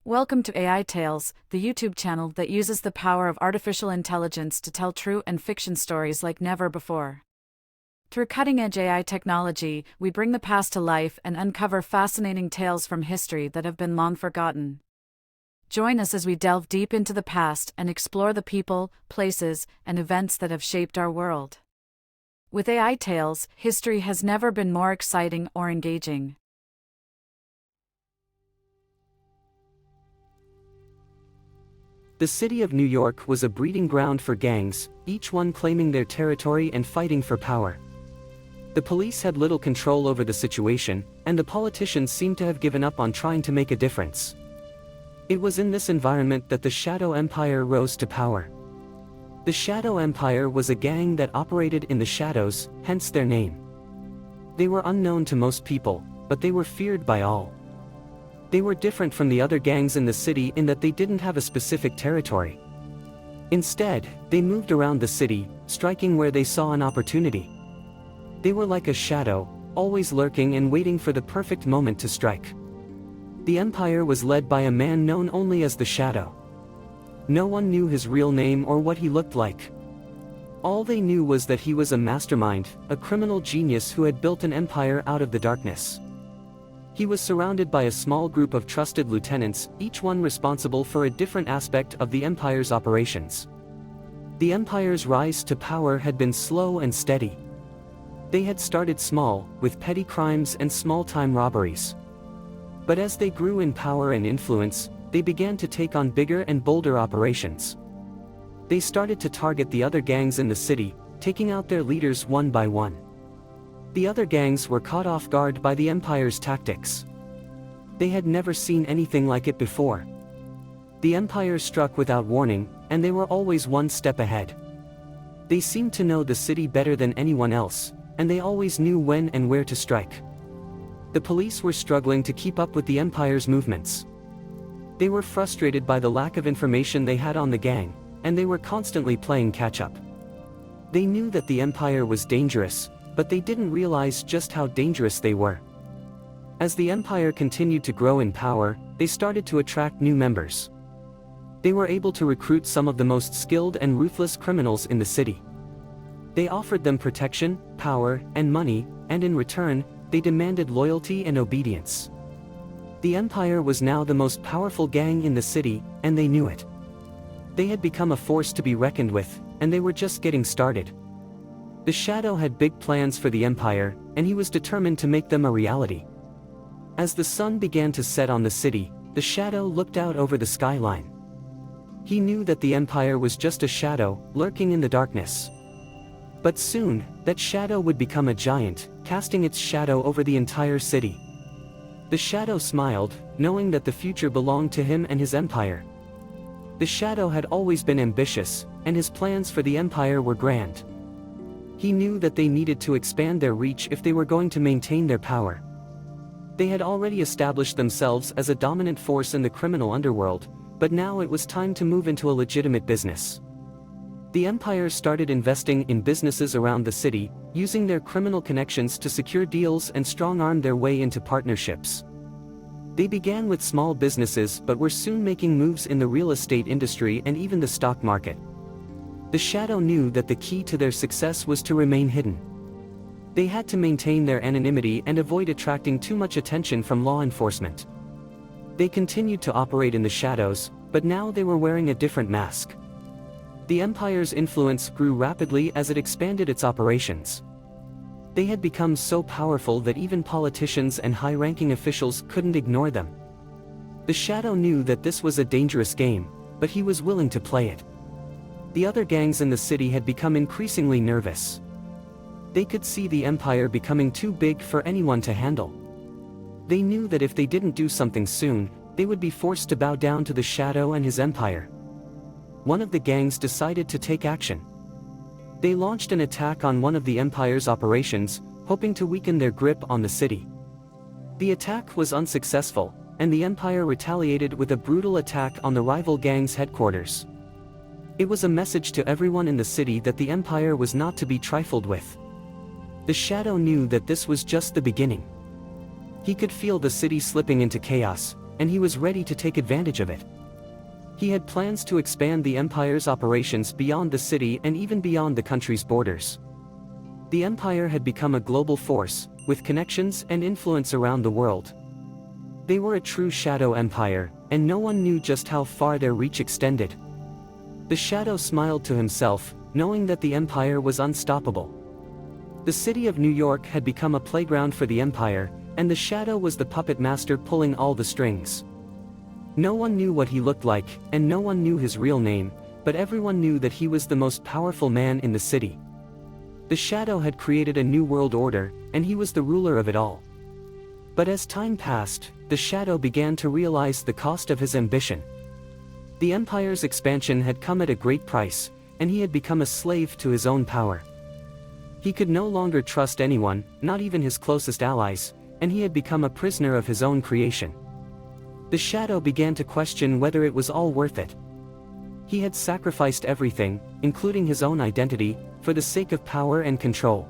Welcome to AiTales, the YouTube channel that uses the power of artificial intelligence to tell true and fiction stories like never before. Through cutting-edge AI technology, we bring the past to life and uncover fascinating tales from history that have been long forgotten. Join us as we delve deep into the past and explore the people, places, and events that have shaped our world. With AiTales, history has never been more exciting or engaging. The city of New York was a breeding ground for gangs, each one claiming their territory and fighting for power. The police had little control over the situation, and the politicians seemed to have given up on trying to make a difference. It was in this environment that the Shadow Empire rose to power. The Shadow Empire was a gang that operated in the shadows, hence their name. They were unknown to most people, but they were feared by all. They were different from the other gangs in the city in that they didn't have a specific territory. Instead, they moved around the city, striking where they saw an opportunity. They were like a shadow, always lurking and waiting for the perfect moment to strike. The empire was led by a man known only as the Shadow. No one knew his real name or what he looked like. All they knew was that he was a mastermind, a criminal genius who had built an empire out of the darkness. He was surrounded by a small group of trusted lieutenants, each one responsible for a different aspect of the empire's operations. The empire's rise to power had been slow and steady. They had started small, with petty crimes and small-time robberies. But as they grew in power and influence, they began to take on bigger and bolder operations. They started to target the other gangs in the city, taking out their leaders one by one. The other gangs were caught off guard by the Empire's tactics. They had never seen anything like it before. The Empire struck without warning, and they were always one step ahead. They seemed to know the city better than anyone else, and they always knew when and where to strike. The police were struggling to keep up with the Empire's movements. They were frustrated by the lack of information they had on the gang, and they were constantly playing catch-up. They knew that the Empire was dangerous, but they didn't realize just how dangerous they were. As the empire continued to grow in power, they started to attract new members. They were able to recruit some of the most skilled and ruthless criminals in the city. They offered them protection, power, and money, and in return, they demanded loyalty and obedience. The empire was now the most powerful gang in the city, and they knew it. They had become a force to be reckoned with, and they were just getting started. The Shadow had big plans for the Empire, and he was determined to make them a reality. As the sun began to set on the city, the Shadow looked out over the skyline. He knew that the Empire was just a shadow, lurking in the darkness. But soon, that shadow would become a giant, casting its shadow over the entire city. The Shadow smiled, knowing that the future belonged to him and his empire. The Shadow had always been ambitious, and his plans for the Empire were grand. He knew that they needed to expand their reach if they were going to maintain their power. They had already established themselves as a dominant force in the criminal underworld, but now it was time to move into a legitimate business. The Empire started investing in businesses around the city, using their criminal connections to secure deals and strong-arm their way into partnerships. They began with small businesses but were soon making moves in the real estate industry and even the stock market. The Shadow knew that the key to their success was to remain hidden. They had to maintain their anonymity and avoid attracting too much attention from law enforcement. They continued to operate in the shadows, but now they were wearing a different mask. The Empire's influence grew rapidly as it expanded its operations. They had become so powerful that even politicians and high-ranking officials couldn't ignore them. The Shadow knew that this was a dangerous game, but he was willing to play it. The other gangs in the city had become increasingly nervous. They could see the Empire becoming too big for anyone to handle. They knew that if they didn't do something soon, they would be forced to bow down to the Shadow and his empire. One of the gangs decided to take action. They launched an attack on one of the Empire's operations, hoping to weaken their grip on the city. The attack was unsuccessful, and the Empire retaliated with a brutal attack on the rival gang's headquarters. It was a message to everyone in the city that the Empire was not to be trifled with. The Shadow knew that this was just the beginning. He could feel the city slipping into chaos, and he was ready to take advantage of it. He had plans to expand the empire's operations beyond the city and even beyond the country's borders. The empire had become a global force, with connections and influence around the world. They were a true shadow empire, and no one knew just how far their reach extended. The shadow smiled to himself, knowing that the empire was unstoppable. The city of New York had become a playground for the empire, and the shadow was the puppet master pulling all the strings. No one knew what he looked like, and no one knew his real name, but everyone knew that he was the most powerful man in the city. The shadow had created a new world order, and he was the ruler of it all. But as time passed, the shadow began to realize the cost of his ambition. The empire's expansion had come at a great price, and he had become a slave to his own power. He could no longer trust anyone, not even his closest allies, and he had become a prisoner of his own creation. The shadow began to question whether it was all worth it. He had sacrificed everything, including his own identity, for the sake of power and control.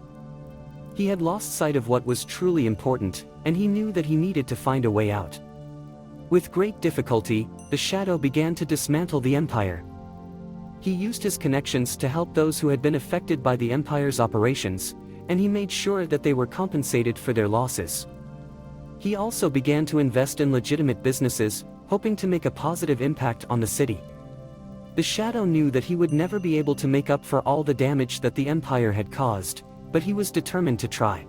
He had lost sight of what was truly important, and he knew that he needed to find a way out. With great difficulty, the shadow began to dismantle the empire. He used his connections to help those who had been affected by the empire's operations, and he made sure that they were compensated for their losses. He also began to invest in legitimate businesses, hoping to make a positive impact on the city. The shadow knew that he would never be able to make up for all the damage that the empire had caused, but he was determined to try.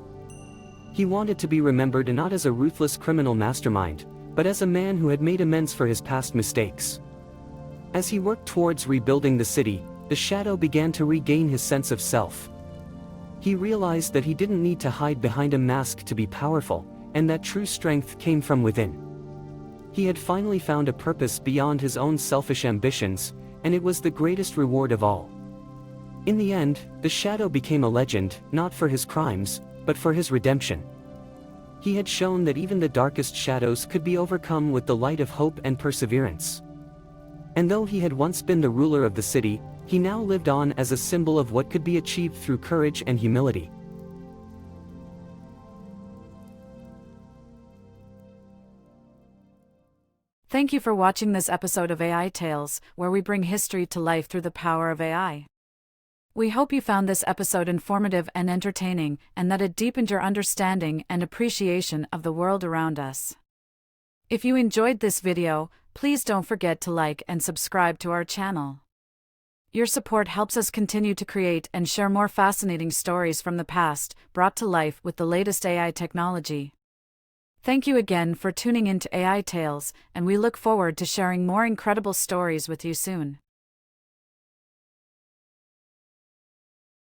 He wanted to be remembered not as a ruthless criminal mastermind, but as a man who had made amends for his past mistakes. As he worked towards rebuilding the city, the shadow began to regain his sense of self. He realized that he didn't need to hide behind a mask to be powerful, and that true strength came from within. He had finally found a purpose beyond his own selfish ambitions, and it was the greatest reward of all. In the end, the shadow became a legend, not for his crimes, but for his redemption. He had shown that even the darkest shadows could be overcome with the light of hope and perseverance. And though he had once been the ruler of the city, he now lived on as a symbol of what could be achieved through courage and humility. Thank you for watching this episode of AI Tales, where we bring history to life through the power of AI. We hope you found this episode informative and entertaining, and that it deepened your understanding and appreciation of the world around us. If you enjoyed this video, please don't forget to like and subscribe to our channel. Your support helps us continue to create and share more fascinating stories from the past, brought to life with the latest AI technology. Thank you again for tuning in to AI Tales, and we look forward to sharing more incredible stories with you soon.